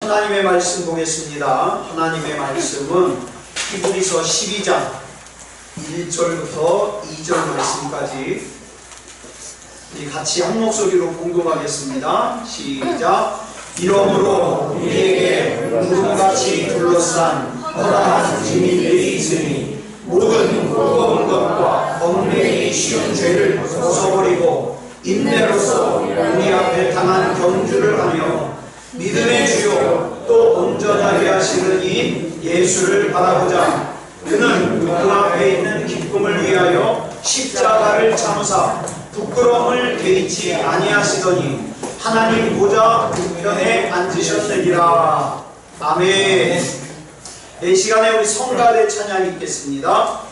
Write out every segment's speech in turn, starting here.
하나님의 말씀 보겠습니다. 하나님의 말씀은 히브리서 12장 1절부터 2절 말씀까지 같이 한 목소리로 봉독하겠습니다. 시작. 이러므로 우리에게 구름같이 둘러싼 허다한 증인들이 있으니 모든 무거운 것과 얽매이기 쉬운 죄를 벗어버리고 인내로서 우리 앞에 당한 경주를 하며 믿음의 주요 또 온전하게 하시는 이 예수를 바라보자. 그는 눈 앞에 있는 기쁨을 위하여 십자가를 참으사 부끄러움을 개의치 아니하시더니 하나님 보좌 우편에 앉으셨느니라. 아멘. 이 시간에 우리 성가대 찬양 읽겠습니다.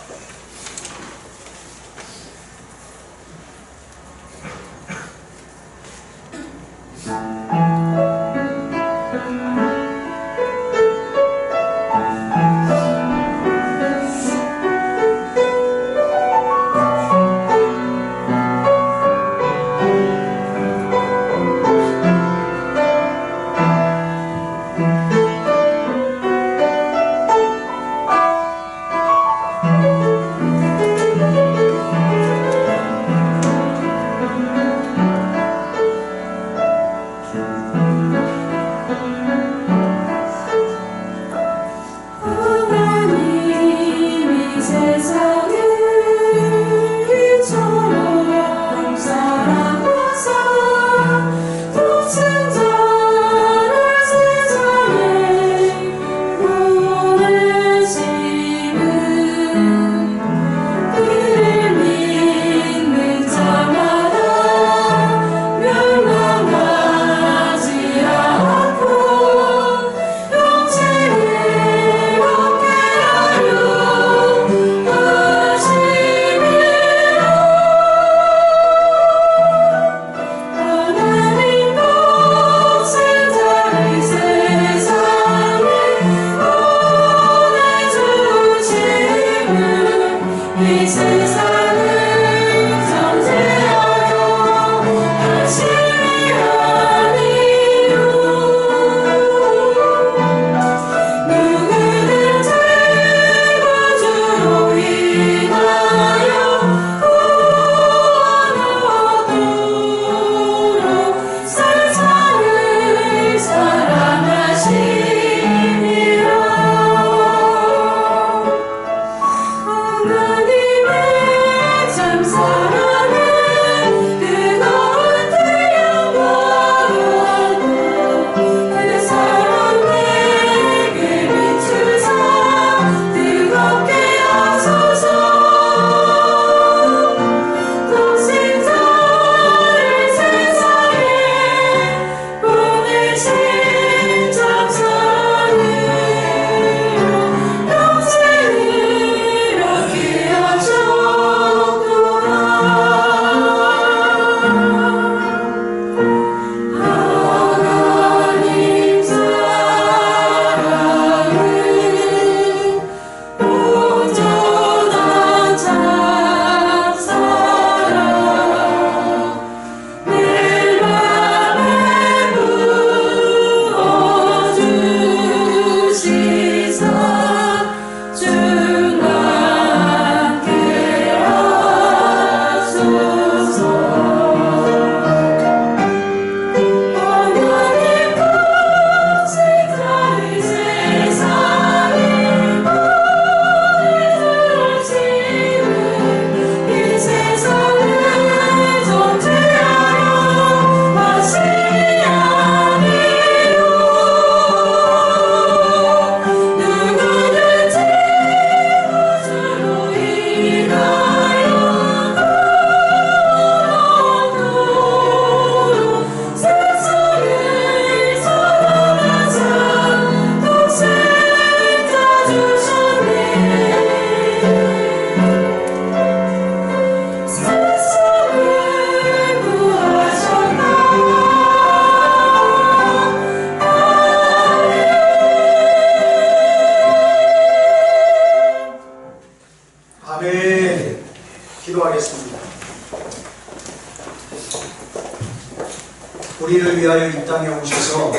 우리를 위하여 이 땅에 오셔서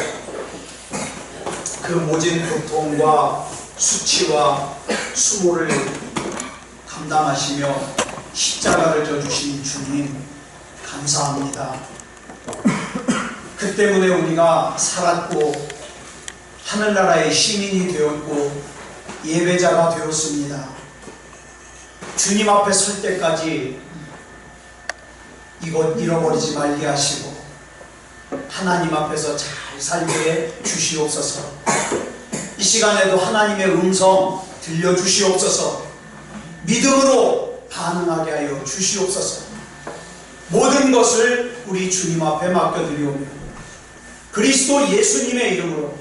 그 모진 고통과 수치와 수모를 감당하시며 십자가를 져주신 주님 감사합니다. 그 때문에 우리가 살았고 하늘나라의 시민이 되었고 예배자가 되었습니다. 주님 앞에 설 때까지 이것 잃어버리지 말게 하시고 하나님 앞에서 잘 살게 주시옵소서. 이 시간에도 하나님의 음성 들려주시옵소서. 믿음으로 반응하게 하여 주시옵소서. 모든 것을 우리 주님 앞에 맡겨드리오며 그리스도 예수님의 이름으로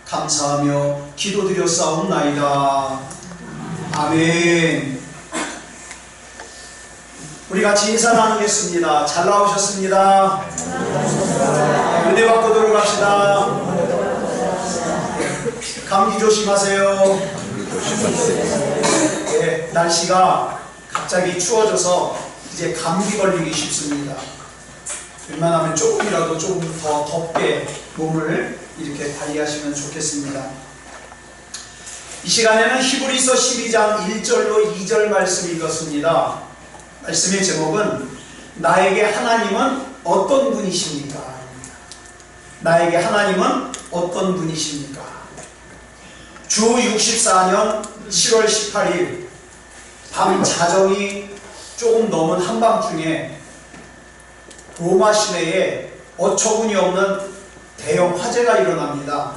감사하며 기도드렸사옵나이다. 아멘. 우리 같이 인사 나누겠습니다. 잘 나오셨습니다. 은혜 받고 들어갑시다. 감기 조심하세요. 네, 날씨가 갑자기 추워져서 이제 감기 걸리기 쉽습니다. 웬만하면 조금이라도 조금 더 덥게 몸을 이렇게 관리하시면 좋겠습니다. 이 시간에는 히브리서 12장 1절로 2절 말씀 읽었습니다. 말씀의 제목은 나에게 하나님은 어떤 분이십니까? 나에게 하나님은 어떤 분이십니까? 주 64년 7월 18일 밤 자정이 조금 넘은 한밤중에 로마 시내에 어처구니 없는 대형 화재가 일어납니다.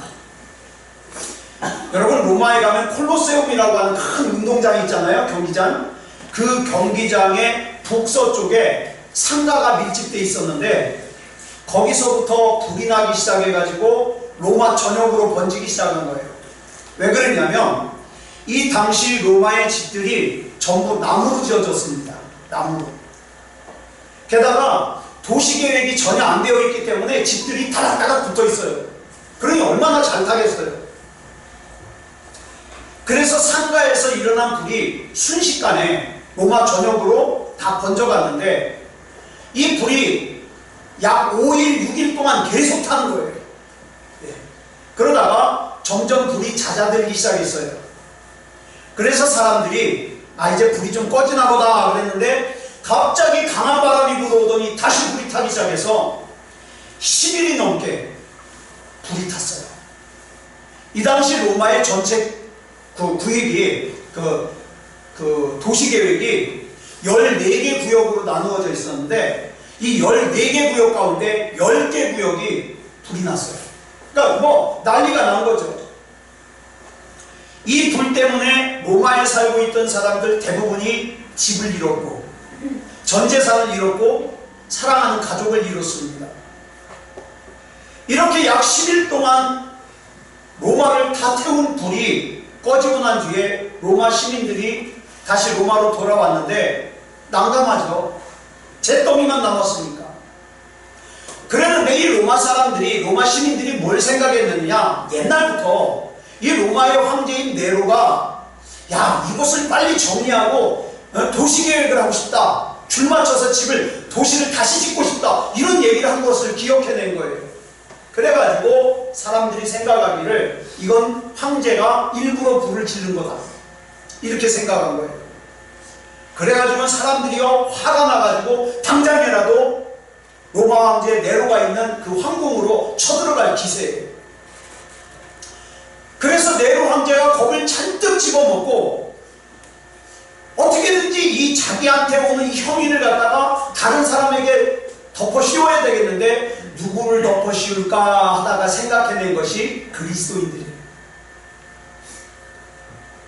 여러분, 로마에 가면 콜로세움이라고 하는 큰 운동장이 있잖아요. 경기장. 그 경기장의 북서쪽에 상가가 밀집되어 있었는데 거기서부터 불이 나기 시작해가지고 로마 전역으로 번지기 시작한 거예요. 왜 그랬냐면 이 당시 로마의 집들이 전부 나무로 지어졌습니다. 나무로. 게다가 도시계획이 전혀 안 되어 있기 때문에 집들이 다닥다닥 붙어 있어요. 그러니 얼마나 잘 타겠어요. 그래서 상가에서 일어난 불이 순식간에 로마 전역으로 다 번져갔는데 이 불이 약 5일, 6일 동안 계속 타는 거예요. 네. 그러다가 점점 불이 잦아들기 시작했어요. 그래서 사람들이 이제 불이 좀 꺼지나 보다 그랬는데 갑자기 강한 바람이 불어오더니 다시 불이 타기 시작해서 10일이 넘게 불이 탔어요. 이 당시 로마의 전체 구획이 도시계획이 14개 구역으로 나누어져 있었는데 이 14개 구역 가운데 10개 구역이 불이 났어요. 그러니까 난리가 난 거죠. 이 불 때문에 로마에 살고 있던 사람들 대부분이 집을 잃었고 전 재산을 잃었고 사랑하는 가족을 잃었습니다. 이렇게 약 10일 동안 로마를 다 태운 불이 꺼지고 난 뒤에 로마 시민들이 다시 로마로 돌아왔는데 난감하죠. 잿더미만 남았으니까. 그랬는데 이 로마 사람들이, 로마 시민들이 뭘 생각했느냐, 옛날부터 이 로마의 황제인 네로가 이것을 빨리 정리하고 도시계획을 하고 싶다, 줄 맞춰서 도시를 다시 짓고 싶다, 이런 얘기를 한 것을 기억해낸 거예요. 그래가지고 사람들이 생각하기를 이건 황제가 일부러 불을 지른 거다, 이렇게 생각한 거예요. 그래가지고 사람들이요 화가 나가지고 당장이라도 로마 황제 네로가 있는 그 황궁으로 쳐들어갈 기세예요. 그래서 네로 황제가 겁을 잔뜩 집어먹고 어떻게든지 이 자기한테 오는 이 혐의를 갖다가 다른 사람에게 덮어 씌워야 되겠는데 누구를 덮어 씌울까 하다가 생각해낸 것이 그리스도인들이에요.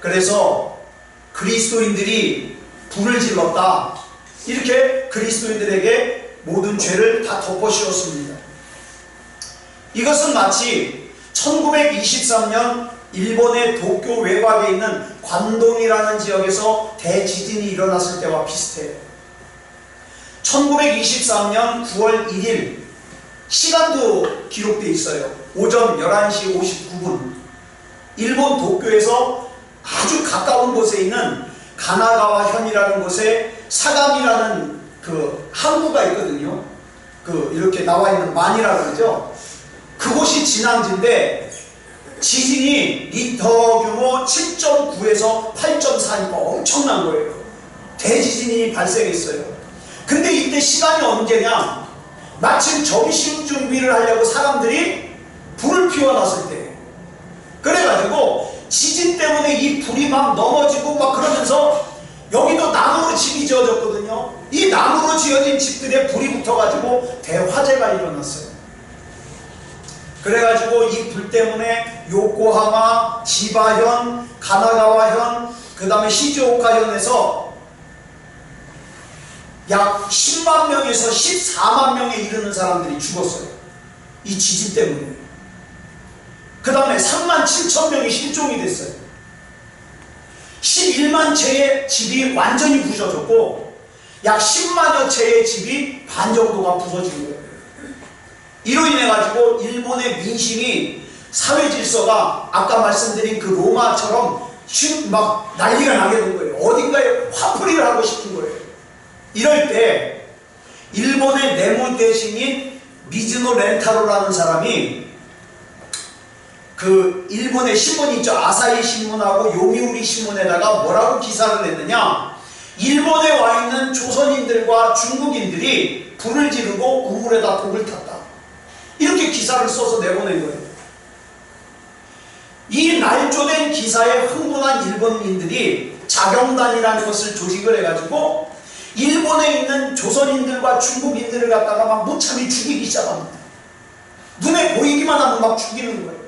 그래서 그리스도인들이 불을 질렀다, 이렇게 그리스도인들에게 모든 죄를 다 덮어 씌웠습니다. 이것은 마치 1923년 일본의 도쿄 외곽에 있는 관동이라는 지역에서 대지진이 일어났을 때와 비슷해요. 1923년 9월 1일 시간도 기록되어 있어요. 오전 11시 59분 일본 도쿄에서 아주 가까운 곳에 있는 가나가와 현이라는 곳에 사감이라는 그 항구가 있거든요. 이렇게 나와 있는 만이라고 그러죠. 그곳이 진앙지인데 지진이 리터 규모 7.9에서 8.4니까 엄청난 거예요. 대지진이 발생했어요. 근데 이때 시간이 언제냐? 마침 점심 준비를 하려고 사람들이 불을 피워놨을 때, 그래가지고 지진 때문에 이 불이 막 넘어지고 막 그러면서 여기도 나무로 집이 지어졌거든요. 이 나무로 지어진 집들에 불이 붙어가지고 대화재가 일어났어요. 그래가지고 이 불 때문에 요코하마, 지바현, 가나가와현, 그 다음에 시즈오카현에서 약 10만 명에서 14만 명에 이르는 사람들이 죽었어요. 이 지진 때문에. 그 다음에 3만 7천 명이 실종이 됐어요. 11만 채의 집이 완전히 부서졌고 약 10만여 채의 집이 반 정도가 부서진 거예요. 이로 인해 가지고 일본의 민심이, 사회 질서가 아까 말씀드린 그 로마처럼 막 난리가 나게 된 거예요. 어딘가에 화풀이를 하고 싶은 거예요. 이럴 때 일본의 내무 대신인 미즈노 렌타로라는 사람이 그 일본의 신문 있죠. 아사히 신문하고 요미우리 신문에다가 뭐라고 기사를 냈느냐? 일본에 와 있는 조선인들과 중국인들이 불을 지르고 우물에다 독을 탔다. 이렇게 기사를 써서 내보낸 거예요. 이 날조된 기사에 흥분한 일본인들이 자경단이라는 것을 조직을 해가지고 일본에 있는 조선인들과 중국인들을 갖다가 막 무참히 죽이기 시작합니다. 눈에 보이기만 하면 막 죽이는 거예요.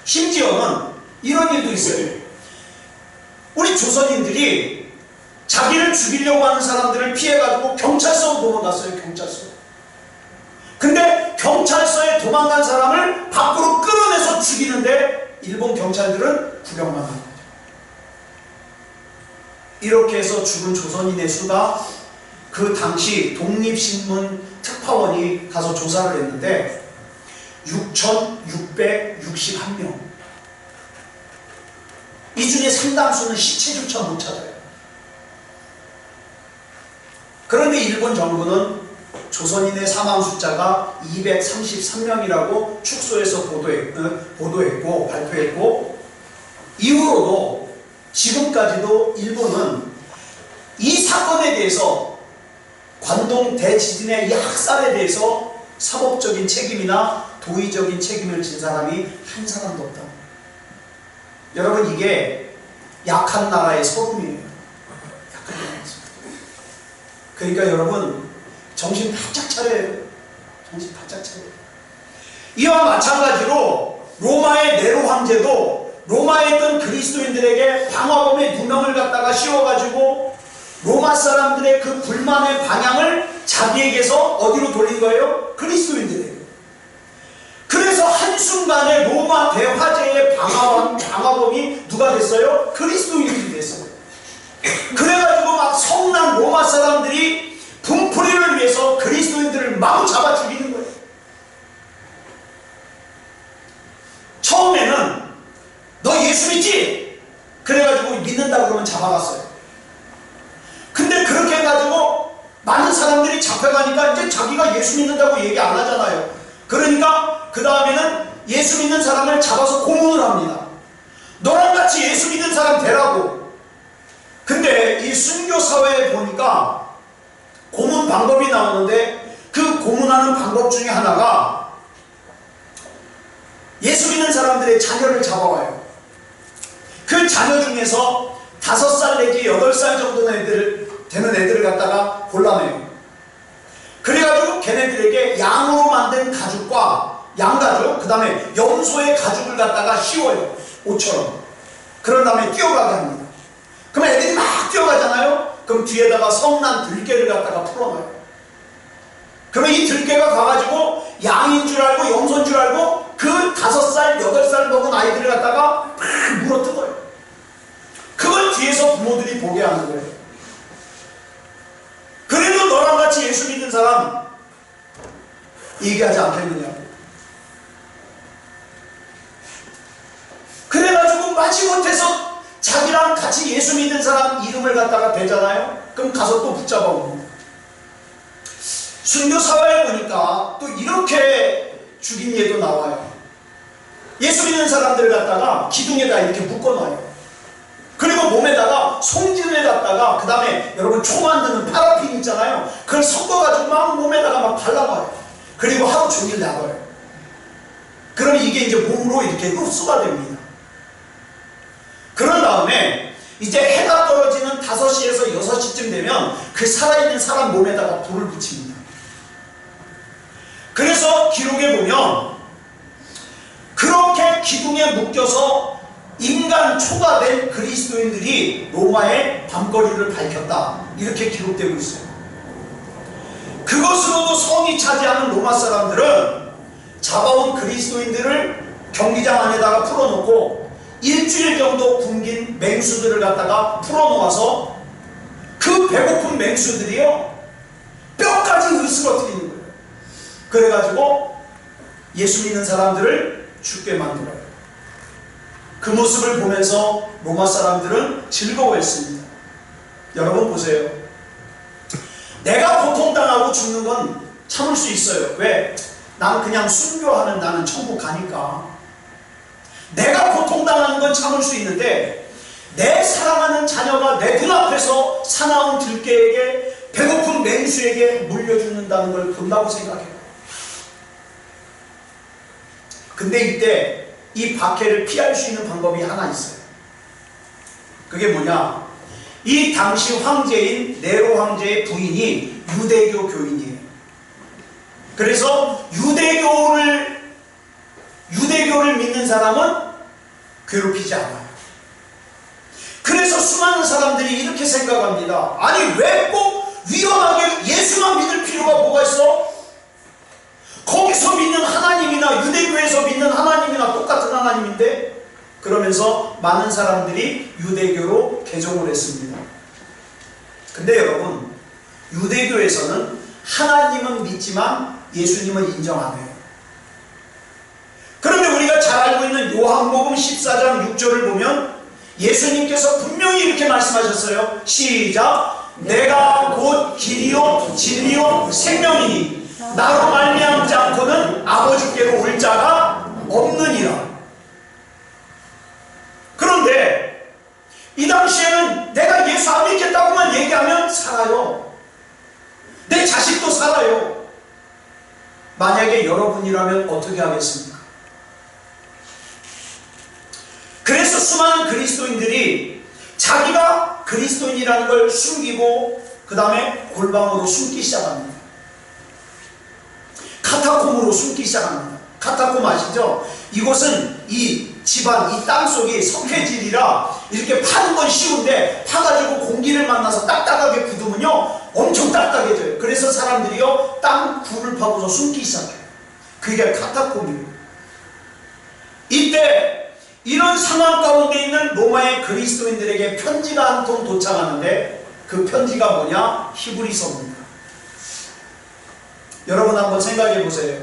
심지어는 이런 일도 있어요. 우리 조선인들이 자기를 죽이려고 하는 사람들을 피해가지고 경찰서로 도망갔어요. 경찰서. 근데 경찰서에 도망간 사람을 밖으로 끌어내서 죽이는데 일본 경찰들은 구경만 하는 거죠. 이렇게 해서 죽은 조선인의 수가 그 당시 독립신문 특파원이 가서 조사를 했는데 6,661명. 이 중에 상당수는 시체조차 못 찾아요. 그런데 일본 정부는 조선인의 사망 숫자가 233명이라고 축소해서 보도했고 발표했고, 이후로도 지금까지도 일본은 이 사건에 대해서, 관동 대지진의 이 학살에 대해서 사법적인 책임이나 도의적인 책임을 진 사람이 한 사람도 없다. 여러분, 이게 약한 나라의 서름이에요. 약한 나라의 서름. 그러니까 여러분, 정신 바짝 차려야 돼요. 정신 바짝 차려야 돼요. 이와 마찬가지로 로마의 네로 황제도 로마에 있던 그리스도인들에게 방화범의 누명을 갖다가 씌워가지고 로마 사람들의 그 불만의 방향을 자기에게서 어디로 돌린 거예요? 그리스도인들에게. 그래서 한순간에 로마 대화제의 방화범이 누가 됐어요? 그리스도인들이 됐어요. 그래가지고 막 성난 로마 사람들이 분풀이를 위해서 그리스도인들을 마구 잡아 죽이는 거예요. 처음에는 너 예수 믿지? 그래가지고 믿는다 그러면 잡아갔어요. 근데 그렇게 해가지고 많은 사람들이 잡혀가니까 이제 자기가 예수 믿는다고 얘기 안 하잖아요. 그러니까 그 다음에는 예수 믿는 사람을 잡아서 고문을 합니다. 너랑 같이 예수 믿는 사람 되라고. 근데 이 순교 사회에 보니까 고문 방법이 나오는데, 그 고문하는 방법 중에 하나가 예수 믿는 사람들의 자녀를 잡아와요. 그 자녀 중에서 5살 내지 8살 정도 되는 애들을 갖다가 골라내요. 그래가지고 걔네들에게 양으로 만든 가죽과 양가죽, 그 다음에 염소의 가죽을 갖다가 씌워요. 옷처럼. 그런 다음에 뛰어가게 합니다. 그럼 애들이 막 뛰어가잖아요. 그럼 뒤에다가 성난 들깨를 갖다가 풀어놔요. 그러면 이 들깨가 가가지고 양인 줄 알고 염소인 줄 알고 그 5살, 8살 먹은 아이들을 갖다가 막 물어뜯어요. 그걸 뒤에서 부모들이 보게 하는 거예요. 그래도 너랑 같이 예수 믿는 사람 얘기하지 않겠느냐. 그래가지고 마지못해서 자기랑 같이 예수 믿는 사람 이름을 갖다가 대잖아요. 그럼 가서 또 붙잡아 옵니다. 순교 사회에 보니까 또 이렇게 죽인 예도 나와요. 예수 믿는 사람들을 갖다가 기둥에다 이렇게 묶어놔요. 그리고 몸에다가 송진을 갖다가 그 다음에 여러분 초 만드는 파라핀 있잖아요. 그걸 섞어가지고 막 몸에다가 막 발라봐요. 그리고 하루 종일 나가요. 그러면 이게 이제 몸으로 이렇게 흡수가 됩니다. 그런 다음에 이제 해가 떨어지는 5시에서 6시쯤 되면 그 살아있는 사람 몸에다가 불을 붙입니다. 그래서 기록에 보면 그렇게 기둥에 묶여서 인간 초과된 그리스도인들이 로마의 밤거리를 밝혔다. 이렇게 기록되고 있어요. 그것으로도 성이 차지하는 로마 사람들은 잡아온 그리스도인들을 경기장 안에다가 풀어놓고 일주일 정도 굶긴 맹수들을 갖다가 풀어놓아서 그 배고픈 맹수들이요 뼈까지 으스러뜨리는 거예요. 그래가지고 예수 믿는 사람들을 죽게 만들어요. 그 모습을 보면서 로마 사람들은 즐거워했습니다. 여러분 보세요. 내가 고통당하고 죽는 건 참을 수 있어요. 왜? 나는 그냥 순교하면 나는 천국 가니까. 내가 고통당하는 건 참을 수 있는데 내 사랑하는 자녀가 내 눈앞에서 사나운 들깨에게 배고픈 맹수에게 물려 죽는다는 걸 본다고 생각해요. 근데 이때 이 박해를 피할 수 있는 방법이 하나 있어요. 그게 뭐냐? 이 당시 황제인 네로 황제의 부인이 유대교 교인이에요. 그래서 유대교를 믿는 사람은 괴롭히지 않아요. 그래서 수많은 사람들이 이렇게 생각합니다. 아니 왜 꼭 위험하게 예수만 믿을 필요가 뭐가 있어? 거기서 믿는 하나님이나 유대교에서 믿는 하나님이나 똑같은 하나님인데? 그러면서 많은 사람들이 유대교로 개종을 했습니다. 근데 여러분, 유대교에서는 하나님은 믿지만 예수님은 인정 안 해요. 그런데 우리가 잘 알고 있는 요한복음 14장 6절을 보면 예수님께서 분명히 이렇게 말씀하셨어요. 시작! 내가 곧 길이요 진리요 생명이니 나로 말미암지 않고는 아버지께로 올 자가 없느니라. 그런데 이 당시에는 내가 예수 안 믿겠다고만 얘기하면 살아요. 내 자식도 살아요. 만약에 여러분이라면 어떻게 하겠습니까? 그래서 수많은 그리스도인들이 자기가 그리스도인이라는 걸 숨기고 그 다음에 골방으로 숨기 시작합니다. 카타콤으로 숨기 시작합니다. 카타콤 아시죠? 이곳은 이 집안, 이 땅속이 석회질이라 이렇게 파는 건 쉬운데 파가지고 공기를 만나서 딱딱하게 굳으면요 엄청 딱딱해져요. 그래서 사람들이요 땅 굴을 파고서 숨기 시작해요. 그게 카타콤이에요. 이때 이런 상황 가운데 있는 로마의 그리스도인들에게 편지가 한 통 도착하는데 그 편지가 뭐냐? 히브리서입니다. 여러분 한번 생각해 보세요.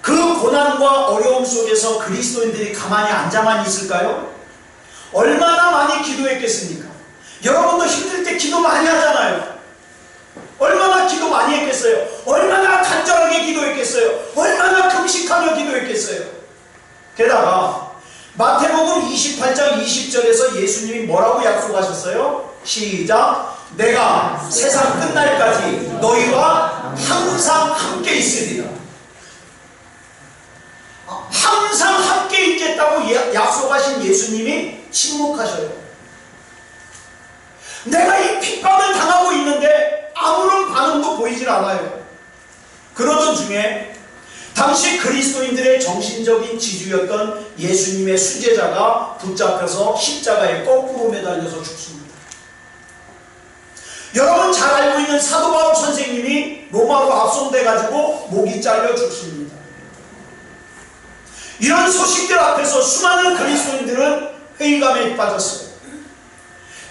그 고난과 어려움 속에서 그리스도인들이 가만히 앉아만 있을까요? 얼마나 많이 기도했겠습니까? 여러분도 힘들 때 기도 많이 하잖아요. 얼마나 기도 많이 했겠어요? 얼마나 간절하게 기도했겠어요? 얼마나 금식하며 기도했겠어요? 게다가 마태복음 28장 20절에서 예수님이 뭐라고 약속하셨어요? 시작! 내가 세상 끝날까지 너희와 항상 함께 있으리라. 항상 함께 있겠다고 약속하신 예수님이 침묵하셔요. 내가 이 핍박을 당하고 있는데 아무런 반응도 보이질 않아요. 그러던 중에 당시 그리스도인들의 정신적인 지주였던 예수님의 수제자가 붙잡혀서 십자가에 거꾸로 매달려서 죽습니다. 여러분 잘 알고 있는 사도 바울 선생님이 로마로 압송돼가지고 목이 잘려 죽습니다. 이런 소식들 앞에서 수많은 그리스도인들은 회의감에 빠졌어요.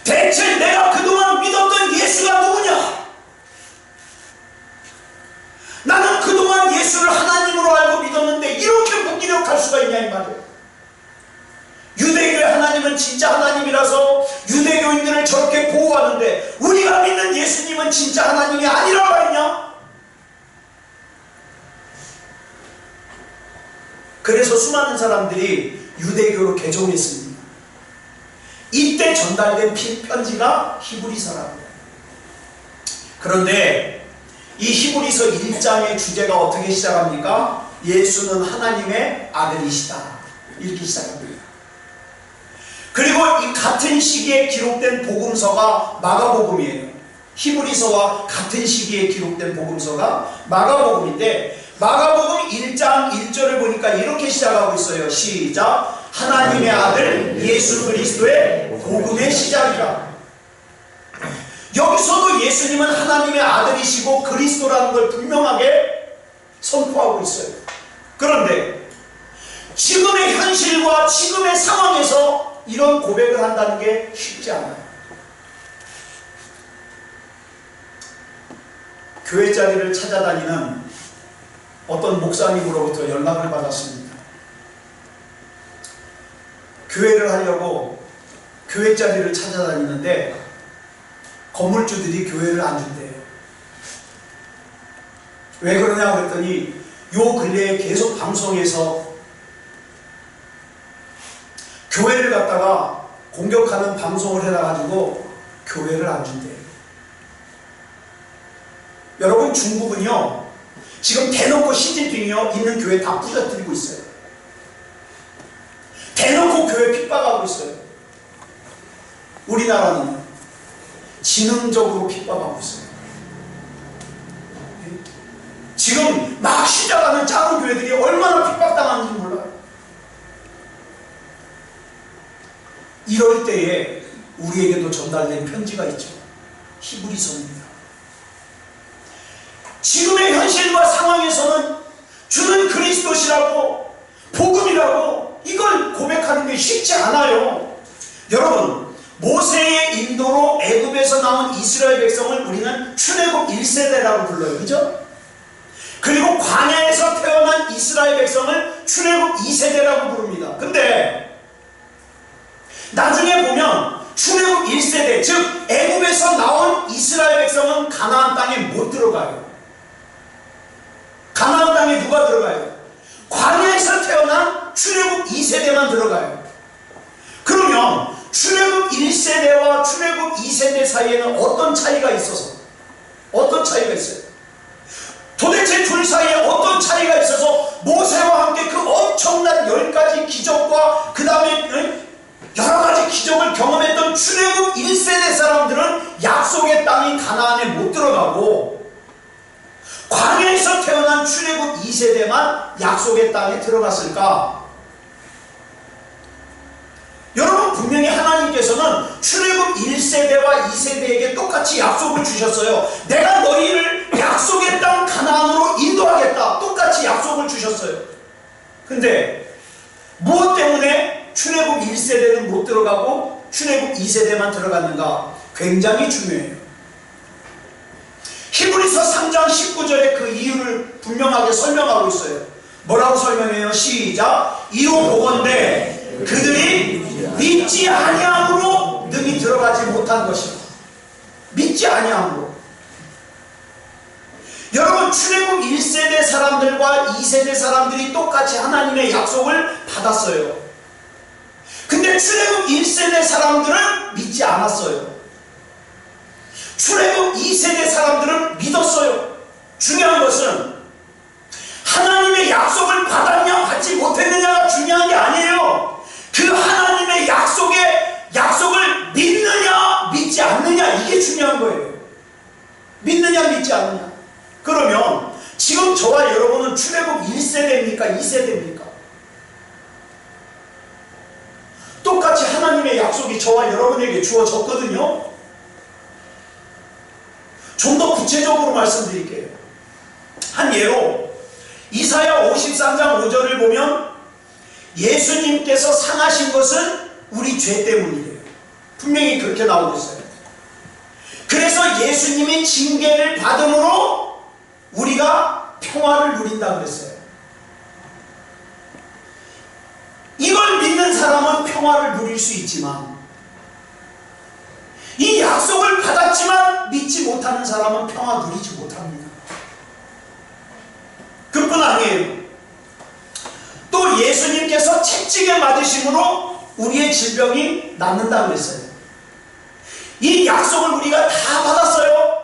대체 내가 그동안 믿었던 예수가 누구냐? 나는 그동안 예수를 하나님으로 알고 믿었는데 이렇게 무기력할 수가 있냐 이 말이에요. 유대교의 하나님은 진짜 하나님이라서 유대교인들을 저렇게 보호하는데 우리가 믿는 예수님은 진짜 하나님이 아니라고 했냐? 그래서 수많은 사람들이 유대교로 개종했습니다. 이때 전달된 편지가 히브리서랍니다. 그런데 이 히브리서 1장의 주제가 어떻게 시작합니까? 예수는 하나님의 아들이시다, 이렇게 시작합니다. 그리고 이 같은 시기에 기록된 복음서가 마가복음이에요. 히브리서와 같은 시기에 기록된 복음서가 마가복음인데, 마가복음 1장 1절을 보니까 이렇게 시작하고 있어요. 시작. 하나님의 아들 예수 그리스도의 복음의 시작이라. 여기서도 예수님은 하나님의 아들이시고 그리스도라는 걸 분명하게 선포하고 있어요. 그런데 지금의 현실과 지금의 상황에서 이런 고백을 한다는 게 쉽지 않아요. 교회 자리를 찾아다니는 어떤 목사님으로부터 연락을 받았습니다. 교회를 하려고 교회 자리를 찾아다니는데 건물주들이 교회를 안 준대요. 왜 그러냐 그랬더니 요 근래에 계속 방송에서 교회를 갖다가 공격하는 방송을 해놔가지고 교회를 안 준대요. 여러분, 중국은요 지금 대놓고 시진핑이요 있는 교회 다 부서뜨리고 있어요. 대놓고 교회 핍박하고 있어요. 우리나라는 지능적으로 핍박하고 있어요. 지금 막 시작하는 작은 교회들이 얼마나 핍박당하는지 몰라요. 이럴 때에 우리에게도 전달된 편지가 있죠. 히브리서입니다. 지금의 현실과 상황에서는 주는 그리스도시라고, 복음이라고, 이걸 고백하는 게 쉽지 않아요. 여러분, 모세의 인도로 애굽에서 나온 이스라엘 백성을 우리는 출애굽 1세대라고 불러요. 그죠? 그리고 광야에서 태어난 이스라엘 백성을 출애굽 2세대라고 부릅니다. 근데 나중에 보면 출애굽 1세대, 즉 애굽에서 나온 이스라엘 백성은 가나안 땅에 못 들어가요. 가나안 땅에 누가 들어가요? 광야에서 태어난 출애굽 2세대만 들어가요. 그러면 출애굽 1세대와 출애굽 2세대 사이에는 어떤 차이가 있어서, 어떤 차이가 있어요? 도대체 둘 사이에 어떤 차이가 있어서 모세와 함께 그 엄청난 10가지 기적과 그 다음에 여러가지 기적을 경험했던 출애굽 1세대 사람들은 약속의 땅인 가나안에 못 들어가고, 광야에서 태어난 출애굽 2세대만 약속의 땅에 들어갔을까? 여러분, 분명히 하나님께서는 출애굽 1세대와 2세대에게 똑같이 약속을 주셨어요. 내가 너희를 약속의 땅 가나안으로 인도하겠다, 똑같이 약속을 주셨어요. 근데 무엇 때문에 출애굽 1세대는 못 들어가고 출애굽 2세대만 들어갔는가? 굉장히 중요해요. 히브리서 3장 19절에 그 이유를 분명하게 설명하고 있어요. 뭐라고 설명해요? 시작. 이로 보건대 그들이 믿지 아니함으로 능히 들어가지 못한 것이다. 믿지 아니함으로. 여러분, 출애굽 1세대 사람들과 2세대 사람들이 똑같이 하나님의 약속을 받았어요. 근데 출애굽 1세대 사람들은 믿지 않았어요. 출애굽 2세대 사람들은 믿었어요. 중요한 것은 하나님의 약속을 받았냐 받지 못했느냐가 중요한 게 아니에요. 그 하나님의 약속을 믿느냐 믿지 않느냐, 이게 중요한 거예요. 믿느냐 믿지 않느냐. 그러면 지금 저와 여러분은 출애굽 1세대입니까? 2세대입니까? 똑같이 하나님의 약속이 저와 여러분에게 주어졌거든요. 좀 더 구체적으로 말씀드릴게요. 한 예로 이사야 53장 5절을 보면 예수님께서 상하신 것은 우리 죄 때문이래요. 분명히 그렇게 나오고 있어요. 그래서 예수님이 징계를 받음으로 우리가 평화를 누린다 그랬어요. 이걸 믿는 사람은 평화를 누릴 수 있지만, 이 약속을 받았지만 믿지 못하는 사람은 평화 누리지 못합니다. 그뿐 아니에요. 또 그리고 예수님께서 채찍에 맞으심으로 우리의 질병이 낫는다고 그랬어요. 이 약속을 우리가 다 받았어요.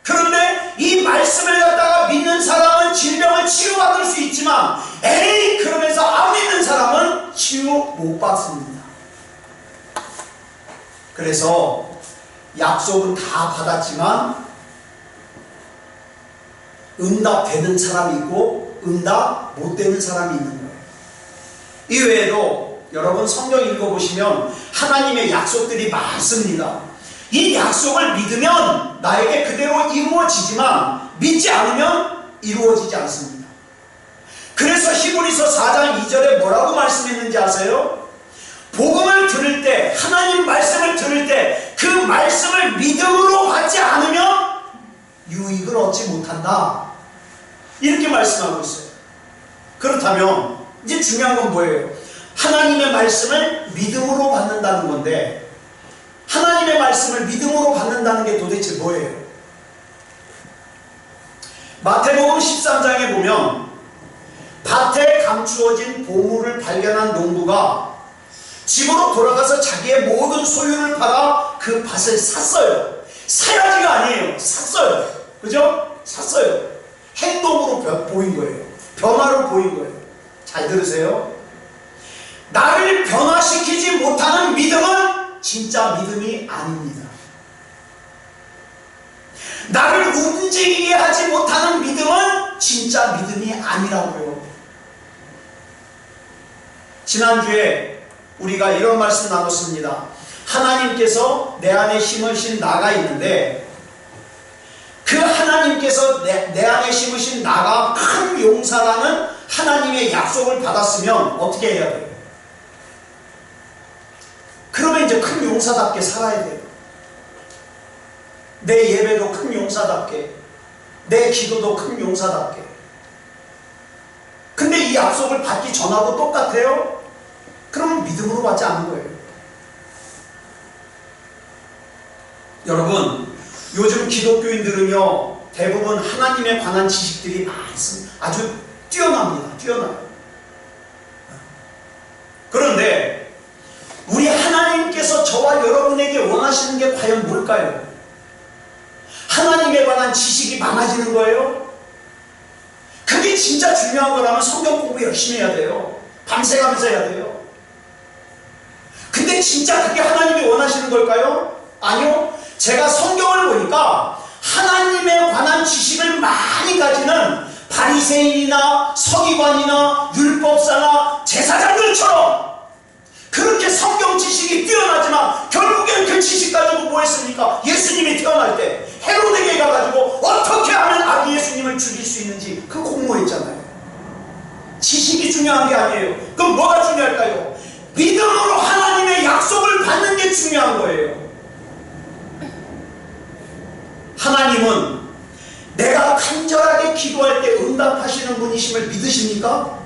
그런데 이 말씀을 갖다가 믿는 사람은 질병을 치유받을 수 있지만, 에이 그러면서 안 믿는 사람은 치유 못 받습니다. 그래서 약속은 다 받았지만 응답되는 사람이 있고 응답 못 되는 사람이 있는 거예요. 이외에도 여러분 성경 읽어보시면 하나님의 약속들이 많습니다. 이 약속을 믿으면 나에게 그대로 이루어지지만 믿지 않으면 이루어지지 않습니다. 그래서 히브리서 4장 2절에 뭐라고 말씀했는지 아세요? 복음을 들을 때, 하나님 말씀을 들을 때 그 말씀을 믿음으로 받지 않으면 유익을 얻지 못한다, 이렇게 말씀하고 있어요. 그렇다면 이제 중요한 건 뭐예요? 하나님의 말씀을 믿음으로 받는다는 건데, 하나님의 말씀을 믿음으로 받는다는 게 도대체 뭐예요? 마태복음 13장에 보면 밭에 감추어진 보물을 발견한 농부가 집으로 돌아가서 자기의 모든 소유를 팔아 그 밭을 샀어요. 사야지가 아니에요. 샀어요. 그죠? 샀어요. 행동으로 보인 거예요. 변화로 보인 거예요. 잘 들으세요. 나를 변화시키지 못하는 믿음은 진짜 믿음이 아닙니다. 나를 움직이게 하지 못하는 믿음은 진짜 믿음이 아니라고요. 지난주에 우리가 이런 말씀 나눴습니다. 하나님께서 내 안에 심으신 나가 있는데, 그 하나님께서 내 안에 심으신 나가 큰 용사라는 하나님의 약속을 받았으면 어떻게 해야 돼요? 그러면 이제 큰 용사답게 살아야 돼요. 내 예배도 큰 용사답게, 내 기도도 큰 용사답게. 근데 이 약속을 받기 전하고 똑같아요? 그러면 믿음으로 받지 않는 거예요. 여러분, 요즘 기독교인들은요, 대부분 하나님에 관한 지식들이 많습니다. 아주 뛰어납니다. 뛰어나요. 그런데 우리 하나님께서 저와 여러분에게 원하시는 게 과연 뭘까요? 하나님에 관한 지식이 많아지는 거예요? 그게 진짜 중요한 거라면 성경 공부 열심히 해야 돼요. 밤새 가면서 해야 돼요. 근데 진짜 그게 하나님이 원하시는 걸까요? 아니요. 제가 성경을 보니까 하나님에 관한 지식을 많이 가지는 바리새인이나 서기관이나 율법사나 제사장들처럼 그렇게 성경 지식이 뛰어나지만 결국엔 그 지식 가지고 뭐 했습니까? 예수님이 태어날 때 헤로데게 가가지고 어떻게 하면 아기 예수님을 죽일 수 있는지 그 공모했잖아요. 지식이 중요한 게 아니에요. 그럼 뭐가 중요할까요? 믿음으로 하나님의 약속을 받는 게 중요한 거예요. 하나님은 내가 간절하게 기도할 때 응답하시는 분이심을 믿으십니까?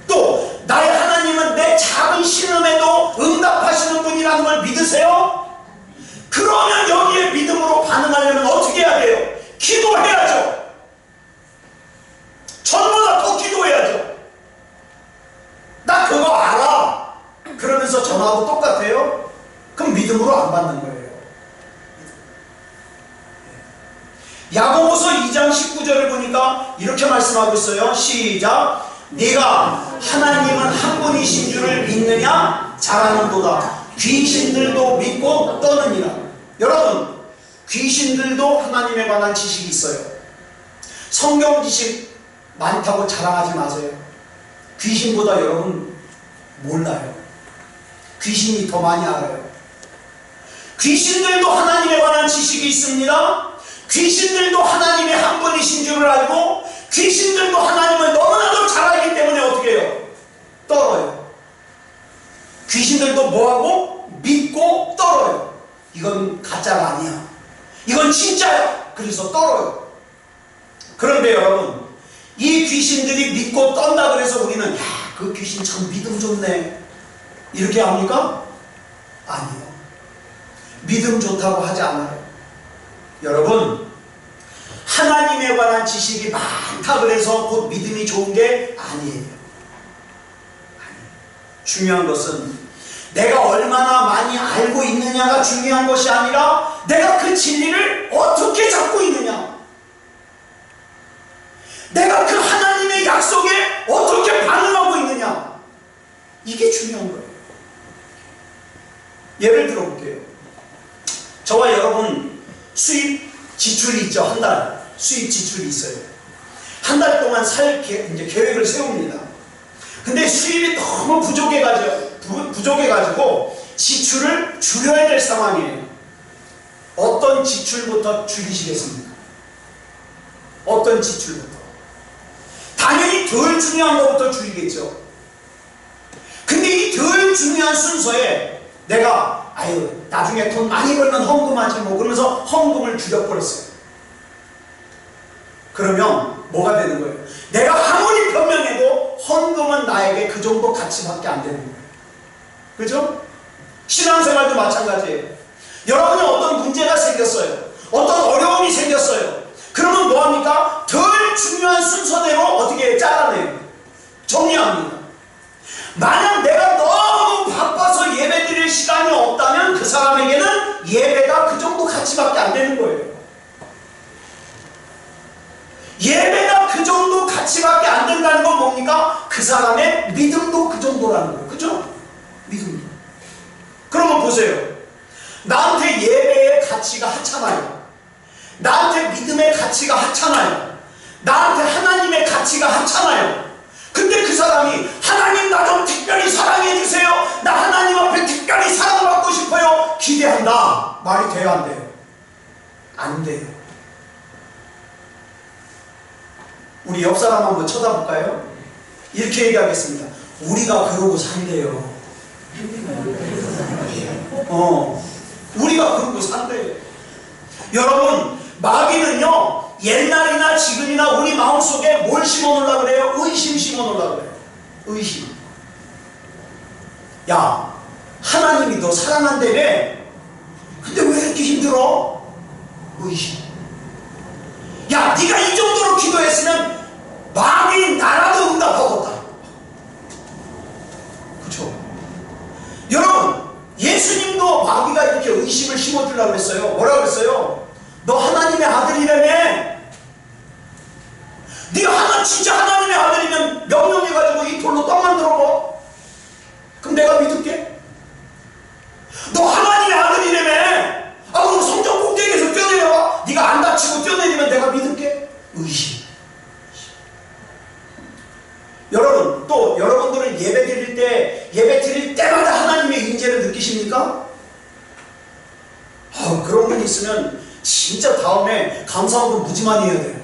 또 나의 하나님은 내 작은 신음에도 응답하시는 분이라는 걸 믿으세요? 그러면 여기에 믿음으로 반응하려면 어떻게 해야 돼요? 기도해야죠. 전보다 더 기도해야죠. 나 그거 알아. 그러면서 전하고 똑같아요? 그럼 믿음으로 안 받는 거예요. 야고보서 2장 19절을 보니까 이렇게 말씀하고 있어요. 시작. 네가 하나님은 한 분이신 줄을 믿느냐? 잘하는도다. 귀신들도 믿고 떠느니라. 여러분, 귀신들도 하나님에 관한 지식이 있어요. 성경 지식 많다고 자랑하지 마세요. 귀신보다 여러분 몰라요. 귀신이 더 많이 알아요. 귀신들도 하나님에 관한 지식이 있습니다. 귀신들도 하나님의 한 분이신 줄을 알고 귀신들도 하나님을 너무나도 잘 알기 때문에 어떻게 해요? 떨어요. 귀신들도 뭐하고? 믿고 떨어요. 이건 가짜가 아니야. 이건 진짜야. 그래서 떨어요. 그런데 여러분, 이 귀신들이 믿고 떤다 그래서 우리는 야, 그 귀신 참 믿음 좋네 이렇게 합니까? 아니요. 믿음 좋다고 하지 않아요. 여러분, 하나님에 관한 지식이 많다 그래서 곧 믿음이 좋은 게 아니에요. 중요한 것은 내가 얼마나 많이 알고 있느냐가 중요한 것이 아니라 내가 그 진리를 어떻게 잡고 있느냐, 내가 그 하나님의 약속에 어떻게 반응하고 있느냐, 이게 중요한 거예요. 예를 들어 볼게요. 저와 여러분 수입 지출이 있죠. 한 달 수입 지출이 있어요. 한 달 동안 살 이제 계획을 세웁니다. 근데 수입이 너무 부족해가지고 지출을 줄여야 될 상황이에요. 어떤 지출부터 줄이시겠습니까? 어떤 지출부터? 당연히 덜 중요한 것부터 줄이겠죠. 근데 이 덜 중요한 순서에 내가 나중에 돈 많이 벌면 헌금하지 뭐 그러면서 헌금을 줄여버렸어요. 그러면 뭐가 되는 거예요? 내가 아무리 변명해도 헌금은 나에게 그 정도 가치밖에 안 되는 거예요. 그죠? 신앙생활도 마찬가지예요. 여러분이 어떤 문제가 생겼어요. 어떤 어려움이 생겼어요. 그러면 뭐합니까? 덜 중요한 순서대로 어떻게 잘라내요? 정리합니다. 만약 내가 너무 바빠서 예배 드릴 시간이 없다면 그 사람에게는 예배가 그 정도 가치밖에 안 되는 거예요. 예배가 그 정도 가치밖에 안 된다는 건 뭡니까? 그 사람의 믿음도 그 정도라는 거예요. 그죠? 믿음도. 그러면 보세요. 나한테 예배의 가치가 하찮아요. 나한테 믿음의 가치가 하찮아요. 나한테 하나님의 가치가 하찮아요. 근데 그 사람이 하나님 나 좀 특별히 사랑해 주세요. 나 하나님 앞에 특별히 사랑받고 싶어요. 기대한다. 말이 돼요, 안 돼요? 안 돼요. 우리 옆 사람 한번 쳐다볼까요? 이렇게 얘기하겠습니다. 우리가 그러고 산대요. 우리가 그러고 산대요. 여러분, 마귀는요, 옛날이나 지금이나 우리 마음속에 뭘 심어놓으려고 그래요? 의심 심어놓으려고 그래요. 의심. 야, 하나님이 너 사랑한다며? 근데 왜 이렇게 힘들어? 의심. 야, 네가 이 정도로 기도했으면 마귀 나라도 응답하겠다. 그렇죠? 여러분, 예수님도 마귀가 이렇게 의심을 심어주려고 그랬어요. 뭐라고 그랬어요? 너 하나님의 아들이라며? 네가 진짜 하나님의 아들이면 명령해가지고 이 돌로 떡 만들어봐. 그럼 내가 믿을게. 너 하나님의 아들이라며? 그럼 성전 꼭대기에서 뛰어내려봐. 네가 안 다치고 뛰어내리면 내가 믿을게. 의심. 여러분, 또 여러분들은 예배 드릴 때마다 하나님의 임재를 느끼십니까? 그런 분 있으면 진짜 다음에 감사하고 무지 많이 해야 돼요.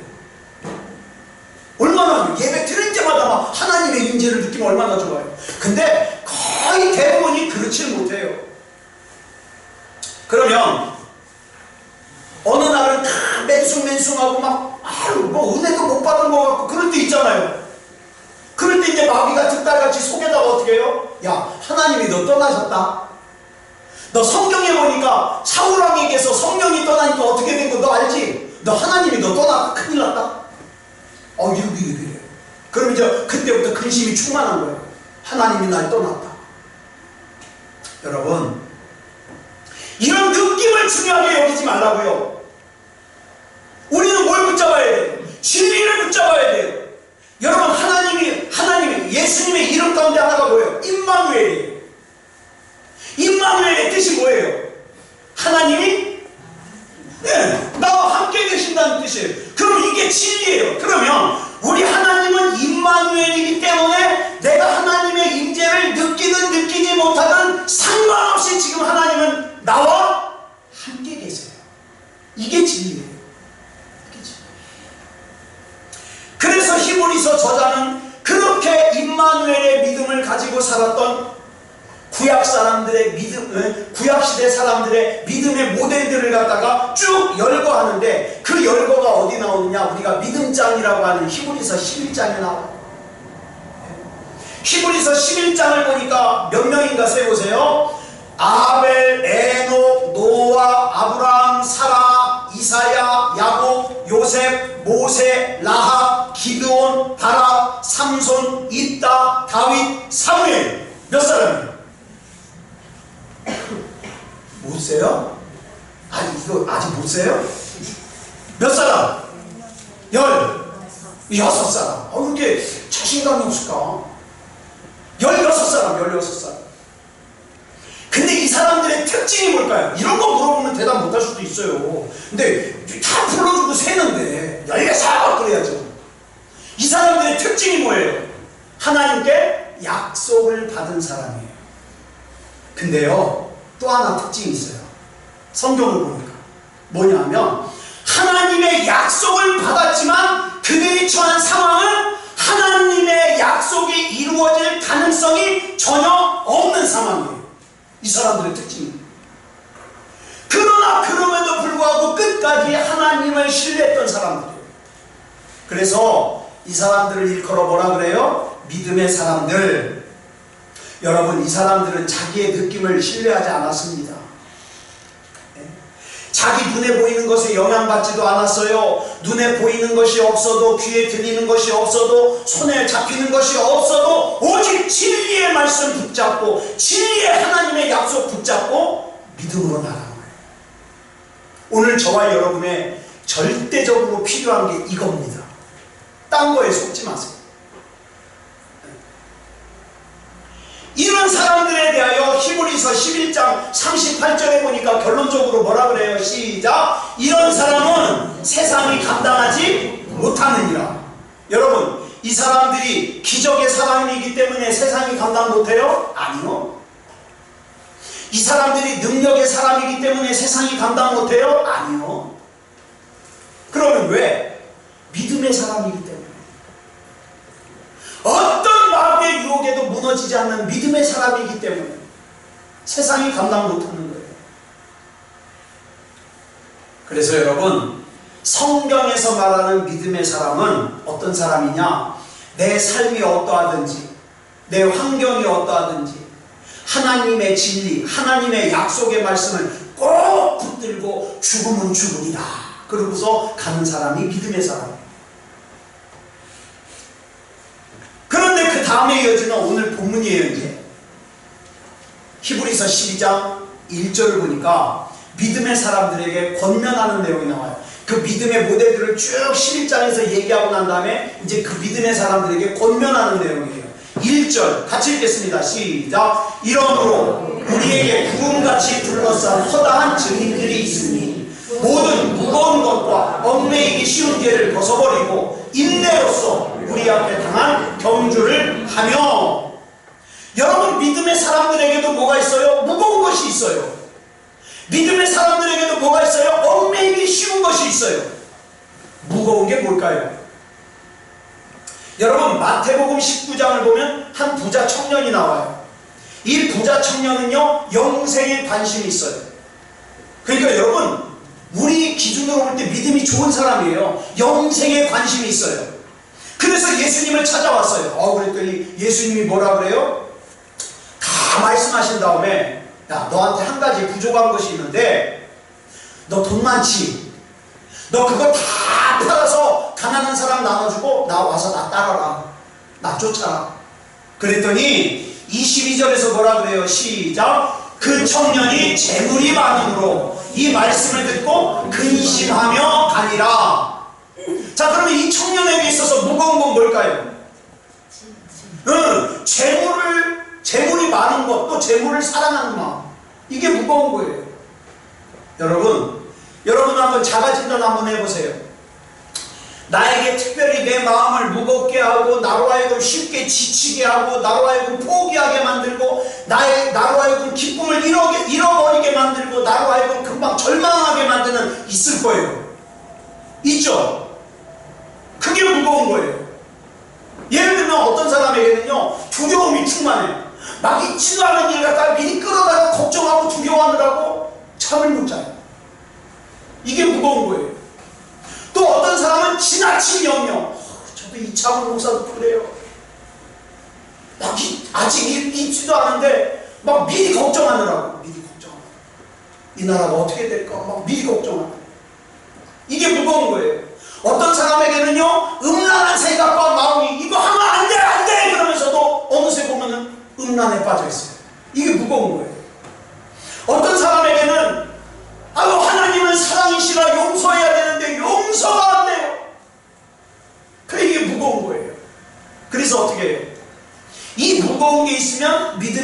얼마나 예배 드릴 때마다 막 하나님의 임재를 느끼면 얼마나 좋아요. 근데 거의 대부분이 그렇지는 못해요. 그러면 어느 날은 다 맨숭맨숭하고 막 뭐 은혜도 못 받은 것 같고 그럴 때 있잖아요. 그럴 때 이제 마귀가 득달같이 속에다가 어떻게 해요? 야, 하나님이 너 떠나셨다. 너 성경에 보니까 사울왕에게서 성령이 떠나니까 어떻게 된 거 너 알지? 너 하나님이 너 떠나 큰일 났다. 이래. 그럼 이제 그때부터 근심이 충만한 거예요. 하나님이 날 떠났다. 여러분, 이런 느낌을 중요하게 여기지 말라고요. 우리는 뭘 붙잡아야 돼요? 진리를 붙잡아야 돼요. 여러분, 하나님이 예수님의 이름 가운데 하나가 뭐예요? 임마누엘이에요. 임마누엘의 뜻이 뭐예요? 하나님이 나와 함께 계신다는 뜻이에요. 그럼 이게 진리예요. 그러면 우리 하나님은 임마누엘이기 때문에 내가 하나님의 임재를 느끼든 느끼지 못하든 상관없이 지금 하나님은 나와 함께 계세요. 이게 진리예요. 그래서 히브리서 저자는 그렇게 임마누엘의 믿음을 가지고 살았던 구약 사람들의 믿음, 구약 시대 사람들의 믿음의 모델들을 갖다가 쭉 열거하는데 그 열거가 어디 나오느냐? 우리가 믿음장이라고 하는 히브리서 11장에 나와요. 히브리서 11장을 보니까 몇 명인가 세보세요. 아벨, 에녹, 노아, 아브라함, 사라, 이사야, 야곱, 요셉, 모세, 라합, 기드온, 바락, 삼손, 이따, 다윗, 사무엘. 몇 사람? 못 세요? 아니 이거 아직 못 세요? 몇 사람? 16사람. 왜 이렇게 자신감이 없을까? 16사람, 16사람. 근데 이 사람들의 특징이 뭘까요? 이런 거 물어보면 대답 못 할 수도 있어요. 근데 다 불러주고 세는데 16 그래야죠. 이 사람들의 특징이 뭐예요? 하나님께 약속을 받은 사람이에요. 근데요, 또 하나 특징이 있어요. 성경을 보니까. 뭐냐면, 하나님의 약속을 받았지만 그들이 처한 상황은 하나님의 약속이 이루어질 가능성이 전혀 없는 상황이에요. 이 사람들의 특징입니다. 그러나 그럼에도 불구하고 끝까지 하나님을 신뢰했던 사람들이에요. 그래서 이 사람들을 일컬어 뭐라 그래요? 믿음의 사람들. 여러분, 이 사람들은 자기의 느낌을 신뢰하지 않았습니다. 자기 눈에 보이는 것에 영향받지도 않았어요. 눈에 보이는 것이 없어도, 귀에 들리는 것이 없어도, 손에 잡히는 것이 없어도 오직 진리의 말씀 붙잡고 진리의 하나님의 약속 붙잡고 믿음으로 나가는 거예요. 오늘 저와 여러분의 절대적으로 필요한 게 이겁니다. 딴 거에 속지 마세요. 이런 사람들에 대하여 히브리서 11장 38절에 보니까 결론적으로 뭐라 그래요? 시작! 이런 사람은 세상이 감당하지 못하느니라. 여러분, 이 사람들이 기적의 사람이기 때문에 세상이 감당 못해요? 아니요. 이 사람들이 능력의 사람이기 때문에 세상이 감당 못해요? 아니요. 그러면 왜? 믿음의 사람이기 때문에. 어떤 마음의 유혹에도 무너지지 않는 믿음의 사람이기 때문에 세상이 감당 못하는 거예요. 그래서 여러분, 성경에서 말하는 믿음의 사람은 어떤 사람이냐? 내 삶이 어떠하든지, 내 환경이 어떠하든지 하나님의 진리, 하나님의 약속의 말씀을 꼭 붙들고 죽으면 죽으리라 그러고서 가는 사람이 믿음의 사람이에요. 그런데 그 다음에 이어지는 오늘 본문이에요. 이제 히브리서 12장 1절을 보니까 믿음의 사람들에게 권면하는 내용이 나와요. 그 믿음의 모델들을 쭉 11장에서 얘기하고 난 다음에 이제 그 믿음의 사람들에게 권면하는 내용이에요. 1절 같이 읽겠습니다. 시작! 이러므로 우리에게 구름같이 둘러싼 허다한 증인들이 있으니 모든 무거운 것과 얽매이기 쉬운 죄를 벗어버리고 인내로써 우리 앞에 당한 경주를 하며. 여러분, 믿음의 사람들에게도 뭐가 있어요? 무거운 것이 있어요. 믿음의 사람들에게도 뭐가 있어요? 얽매이기 쉬운 것이 있어요. 무거운 게 뭘까요? 여러분, 마태복음 19장을 보면 한 부자 청년이 나와요. 이 부자 청년은요, 영생에 관심이 있어요. 그러니까 여러분, 우리 기준으로 볼 때 믿음이 좋은 사람이에요. 영생에 관심이 있어요. 그래서 예수님을 찾아왔어요. 그랬더니 예수님이 뭐라 그래요? 다 말씀하신 다음에, 야, 너한테 한 가지 부족한 것이 있는데 너 돈 많지? 너 그거 다 팔아서 가난한 사람 나눠주고 나 와서 나 따라라. 나 쫓아라. 그랬더니 22절에서 뭐라 그래요? 시작! 그 청년이 재물이 많으므로 이 말씀을 듣고 근심하며 가니라. 자, 그러면 이 청년에게 있어서 무거운 건 뭘까요? 재물이 많은 것, 또 재물을 사랑하는 마음. 이게 무거운 거예요. 여러분 한번 자가진단 한번 해보세요. 나에게 특별히 내 마음을 무겁게 하고 나로 하여금 쉽게 지치게 하고 나로 하여금 포기하게 만들고 나로 하여금 기쁨을 잃어버리게 만들고 나로 하여금 금방 절망하게 만드는 있을 거예요. 있죠? 그게 무거운 거예요. 예를 들면 어떤 사람에게는요, 두려움이 충만해요. 막 있지도 않은 일 갖다가 미리 끌어다가 걱정하고 두려워하느라고 잠을 못 자요. 이게 무거운 거예요. 또 어떤 사람은 지나친 염려. 저도 이창훈 목사도 그래요. 막 아직 있지도 않은데 막 미리 걱정하느라고. 이 나라가 어떻게 될까 막 미리 걱정하고. 이게 무거운 거예요. 어떤 사람에게는요, 음란한 생각과 마음이 이거 하면 안 돼 그러면서도 어느새 보면은 음란에 빠져 있어요. 이게 무거운 거예요. 어떤 사람에게는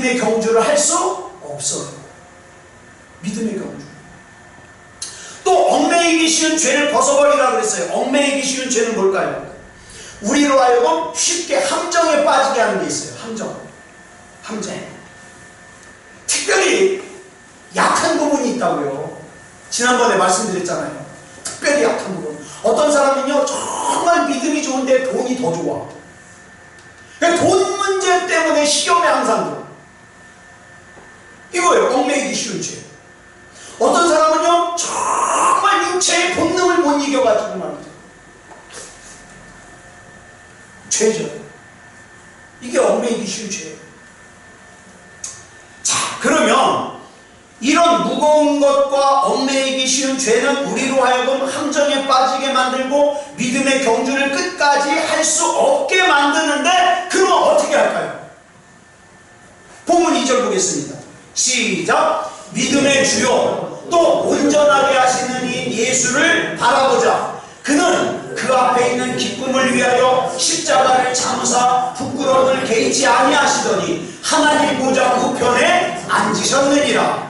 믿음의 경주를 할 수 없어요. 믿음의 경주. 또 얽매이기 쉬운 죄를 벗어버리라 그랬어요. 얽매이기 쉬운 죄는 뭘까요? 우리로 하여금 쉽게 함정에 빠지게 하는 게 있어요. 함정. 특별히 약한 부분이 있다고요. 지난번에 말씀드렸잖아요. 특별히 약한 부분. 어떤 사람은요 정말 믿음이 좋은데 돈이 더 좋아. 돈 문제 때문에 시험에 항상 들어. 이거예요. 얽매이기 쉬운 죄. 어떤 사람은요 정말 육체의 본능을 못 이겨가지고 말이죠. 죄죠. 이게 얽매이기 쉬운 죄예요. 자, 그러면 이런 무거운 것과 얽매이기 쉬운 죄는 우리로 하여금 함정에 빠지게 만들고 믿음의 경주를 끝까지 할 수 없게 만드는데, 그러면 어떻게 할까요? 본문 2절 보겠습니다. 시작. 믿음의 주요 또 온전하게 하시는 이 예수를 바라보자. 그는 그 앞에 있는 기쁨을 위하여 십자가를 참으사 부끄러움을 개의치 아니하시더니 하나님 보좌 우편에 앉으셨느니라.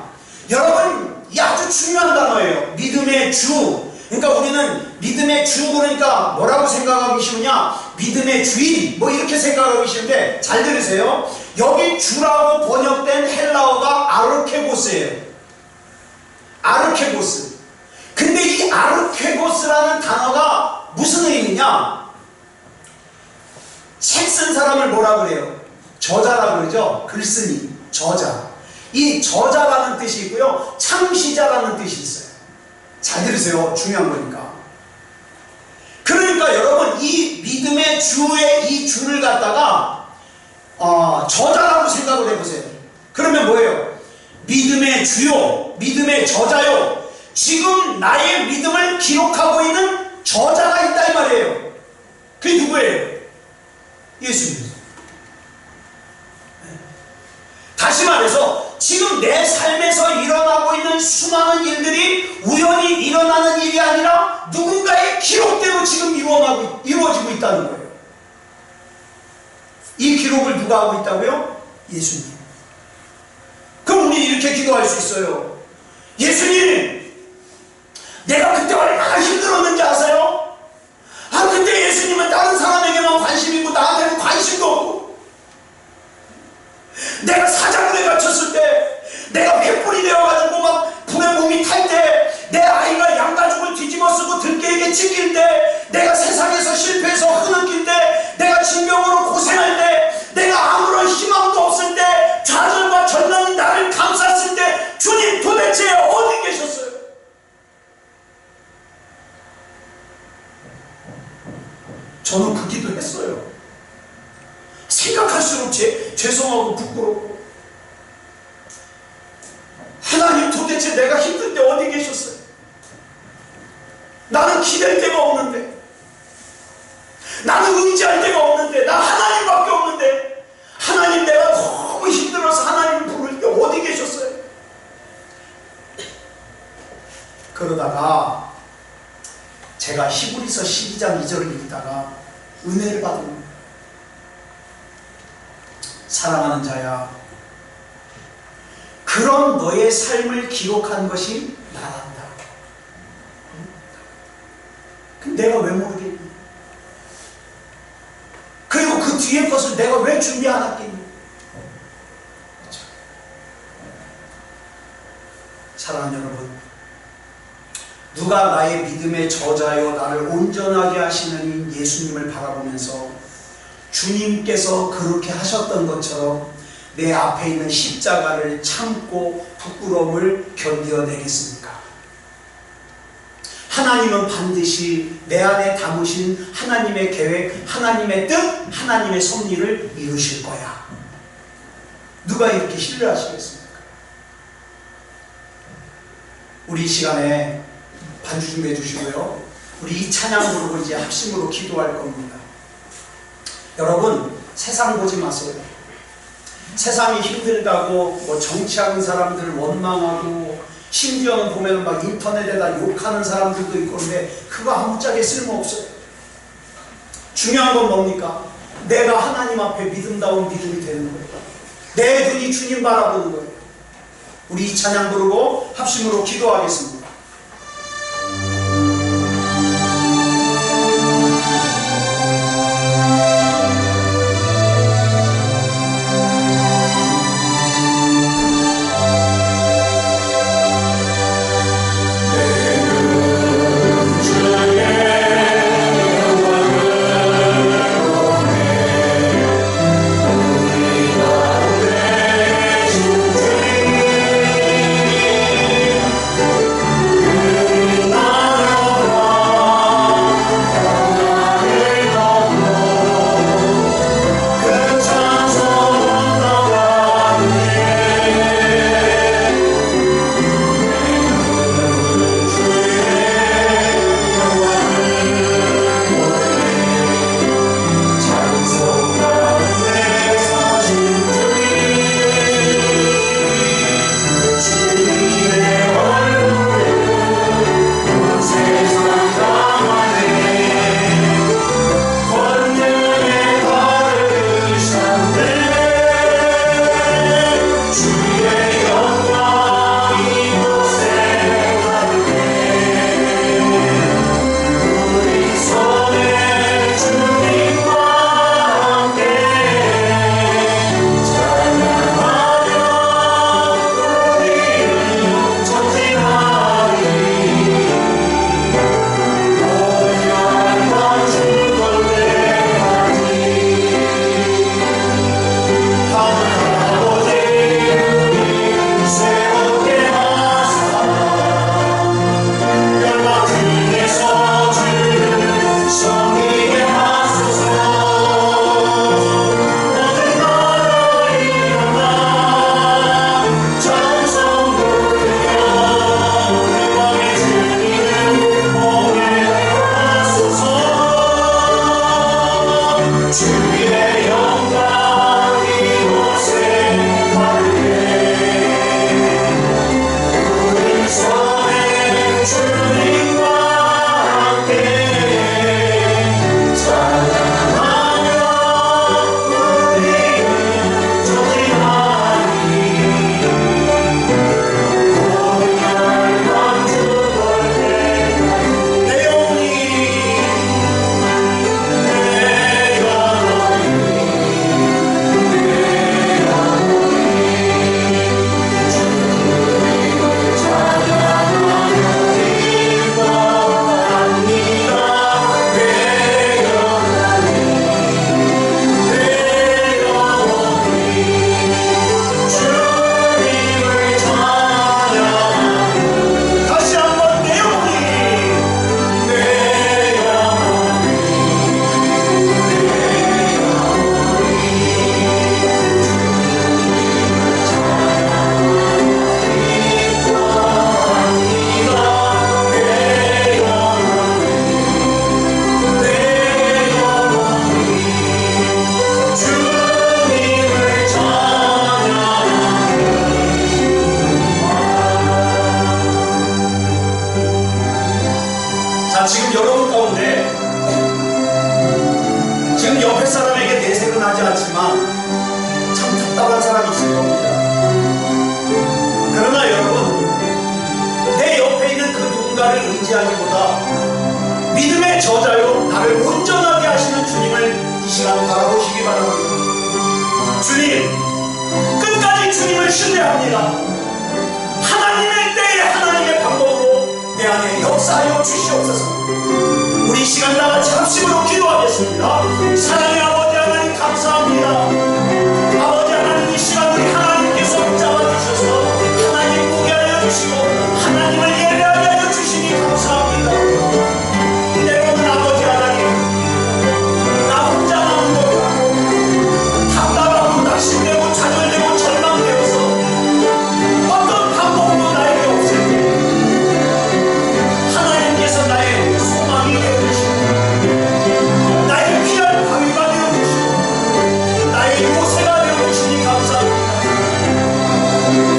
여러분, 이 아주 중요한 단어예요. 믿음의 주. 그러니까 우리는 믿음의 주 그러니까 뭐라고 생각하기 쉬우냐? 믿음의 주인 뭐 이렇게 생각하기 쉬운데, 잘 들으세요. 여기 주라고 번역된 헬라어가 아르케고스예요. 아르케고스. 근데 이 아르케고스라는 단어가 무슨 의미냐? 책 쓴 사람을 뭐라 그래요? 저자라 그러죠. 글쓰니, 저자. 이 저자라는 뜻이 있고요, 창시자라는 뜻이 있어요. 잘 들으세요. 중요한 거니까. 그러니까 여러분, 이 믿음의 주의 이 주를 갖다가 저자라고 생각을 해보세요. 그러면 뭐예요? 믿음의 주요, 믿음의 저자요. 지금 나의 믿음을 기록하고 있는 저자가 있다 이 말이에요. 그게 누구예요? 예수님. 다시 말해서 지금 내 삶에서 일어나고 있는 수많은 일들이 우연히 일어나는 일이 아니라 누군가의 기록대로 지금 이루어지고 있다는 거예요. 이 기록을 누가 하고 있다고요? 예수님. 그럼 우리 이렇게 기도할 수 있어요. 예수님, 내가 그때 얼마나 힘들었는지 아세요? 그때 예수님은 다른 사람에게만 관심이 있고 나한테는 관심도 없고, 내가 사자굴에 갇혔을 때, 내가 횃불이 되어가지고 막 불에 몸이 탈 때, 내 아이가 양가죽을 뒤집어 쓰고 들깨에게 찢길 때, 내가 세상에서 실패해서 흐느낄 때, 내가 질병으로 고생할 때, 내가 아무런 희망도 없을 때, 좌절과 절망이 나를 감쌌을 때, 주님 도대체 어디 계셨어요? 저는 그 기도 했어요. 생각할수록 죄송하고 부끄럽고, 하나님 도대체 내가 힘들 때 어디 계셨어요? 나는 기댈 데가 없는데, 나는 의지할 데가 없는데, 나 하나님밖에 없는데, 하나님 내가 너무 힘들어서 하나님을 부를 때 어디 계셨어요? 그러다가 제가 히브리서 12장 2절을 읽다가 은혜를 받은 거예요. 사랑하는 자야, 그런 너의 삶을 기록한 것이 나란다. 그럼 내가 왜 모르겠니? 그리고 그 뒤에 것을 내가 왜 준비 안 했겠니? 그렇죠. 사랑하는 여러분, 누가 나의 믿음의 저자요 나를 온전하게 하시는 이 예수님을 바라보면서 주님께서 그렇게 하셨던 것처럼 내 앞에 있는 십자가를 참고 부끄러움을 견뎌내겠습니까? 하나님은 반드시 내 안에 담으신 하나님의 계획, 하나님의 뜻, 하나님의 섭리를 이루실 거야. 누가 이렇게 신뢰하시겠습니까? 우리 이 시간에 반주 준비해 주시고요, 우리 이 찬양 부르고 이제 합심으로 기도할 겁니다. 여러분, 세상 보지 마세요. 세상이 힘들다고 뭐 정치하는 사람들 원망하고, 심지어는 보면 막 인터넷에다 욕하는 사람들도 있고, 그런데 그거 아무짝에 쓸모없어요. 중요한 건 뭡니까? 내가 하나님 앞에 믿음다운 믿음이 되는 거예요. 내 눈이 주님 바라보는 거예요. 우리 이 찬양 부르고 합심으로 기도하겠습니다. 지금 여러분 가운데 지금 옆에 사람에게 내색은 하지 않지만 참 답답한 사람이 있을 겁니다. 그러나 여러분, 내 옆에 있는 그 누군가를 의지하기보다 믿음의 저자요 나를 온전하게 하시는 주님을 이 시간 바라보시기 바랍니다. 주님, 끝까지 주님을 신뢰합니다. 하나님의 때에 하나님의 방법으로 내 안에 역사하여 주시옵소서. 우리 이 시간 다같이 합심으로 기도하겠습니다. 사랑의 아버지 하나님 감사합니다. 아버지 하나님, 이 시간 우리 하나님께서 붙잡아주셔서 하나님 보게 하여 주시고 하나님을 예배하게 하여 주시니 감사합니다. 때로는 아버지 하나님, 나 혼자 남은 것 같고 답답하고 낙심되고 좌절되고 절망되어서 어떤 방법도 나에게 없을 때 하나님께서 나의 소망이 되어주시고 나의 피할 바위가 되어주시고 나의 요새가 되어주시니 감사합니다.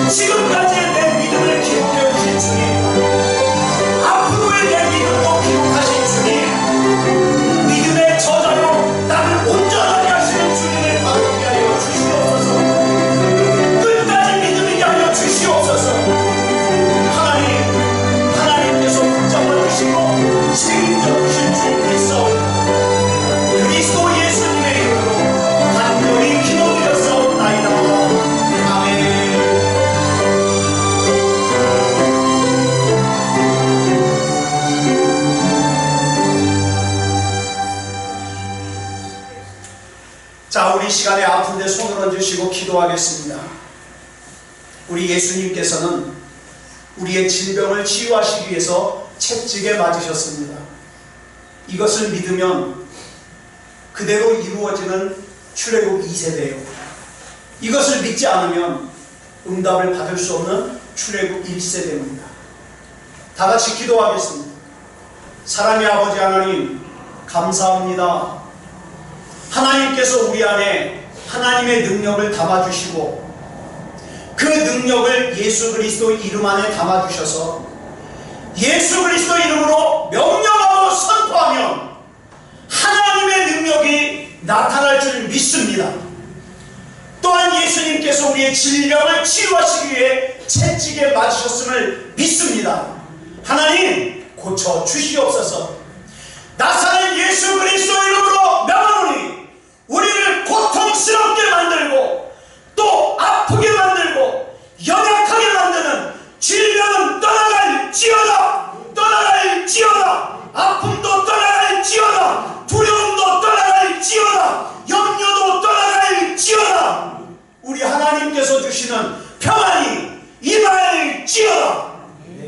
지금까지의 내 믿음을 기록해 주신 주님, 앞으로의 내 믿음도 기록하신 주님, 믿음의 저자로 나를 온전하게 하시는 주님을 바라보게 하여 주시옵소서. 기도하겠습니다. 우리 예수님께서는 우리의 질병을 치유하시기 위해서 채찍에 맞으셨습니다. 이것을 믿으면 그대로 이루어지는 출애굽 2세대예요. 이것을 믿지 않으면 응답을 받을 수 없는 출애굽 1세대입니다. 다 같이 기도하겠습니다. 사랑의 아버지 하나님, 감사합니다. 하나님께서 우리 안에 하나님의 능력을 담아주시고 그 능력을 예수 그리스도 이름 안에 담아주셔서 예수 그리스도 이름으로 명령하고 선포하면 하나님의 능력이 나타날 줄 믿습니다. 또한 예수님께서 우리의 질병을 치유하시기 위해 채찍에 맞으셨음을 믿습니다. 하나님 고쳐주시옵소서. 나사렛 예수 그리스도 이름으로 명하노니 우리를 고통스럽게 만들고 또 아프게 만들고 연약하게 만드는 질병은 떠나갈지어다. 떠나갈지어다. 아픔도 떠나갈지어다. 두려움도 떠나갈지어다. 염려도 떠나갈지어다. 우리 하나님께서 주시는 평안이 임할지어다.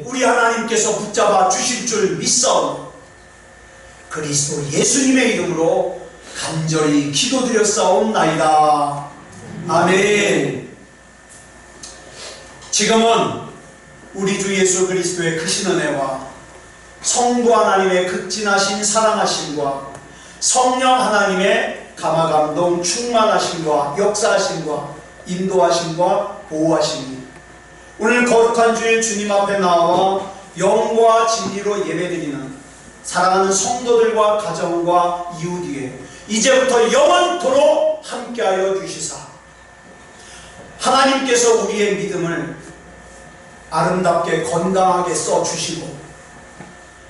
우리 하나님께서 붙잡아 주실 줄 믿사오니 그리스도 예수님의 이름으로 간절히 기도드렸사옵나이다. 아멘. 지금은 우리 주 예수 그리스도의 크신 은혜와 성부 하나님의 극진하신 사랑하심과 성령 하나님의 감화감동 충만하심과 역사하심과 인도하심과 보호하심이 오늘 거룩한 주일 주님 앞에 나와 영과 진리로 예배드리는 사랑하는 성도들과 가정과 이웃에게 이제부터 영원토록 함께하여 주시사 하나님께서 우리의 믿음을 아름답게 건강하게 써주시고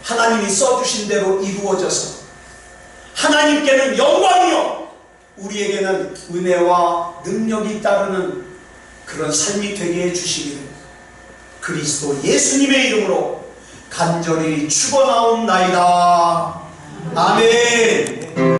하나님이 써주신 대로 이루어져서 하나님께는 영광이요 우리에게는 은혜와 능력이 따르는 그런 삶이 되게 해주시기를 그리스도 예수님의 이름으로 간절히 축원하옵나이다. 아멘.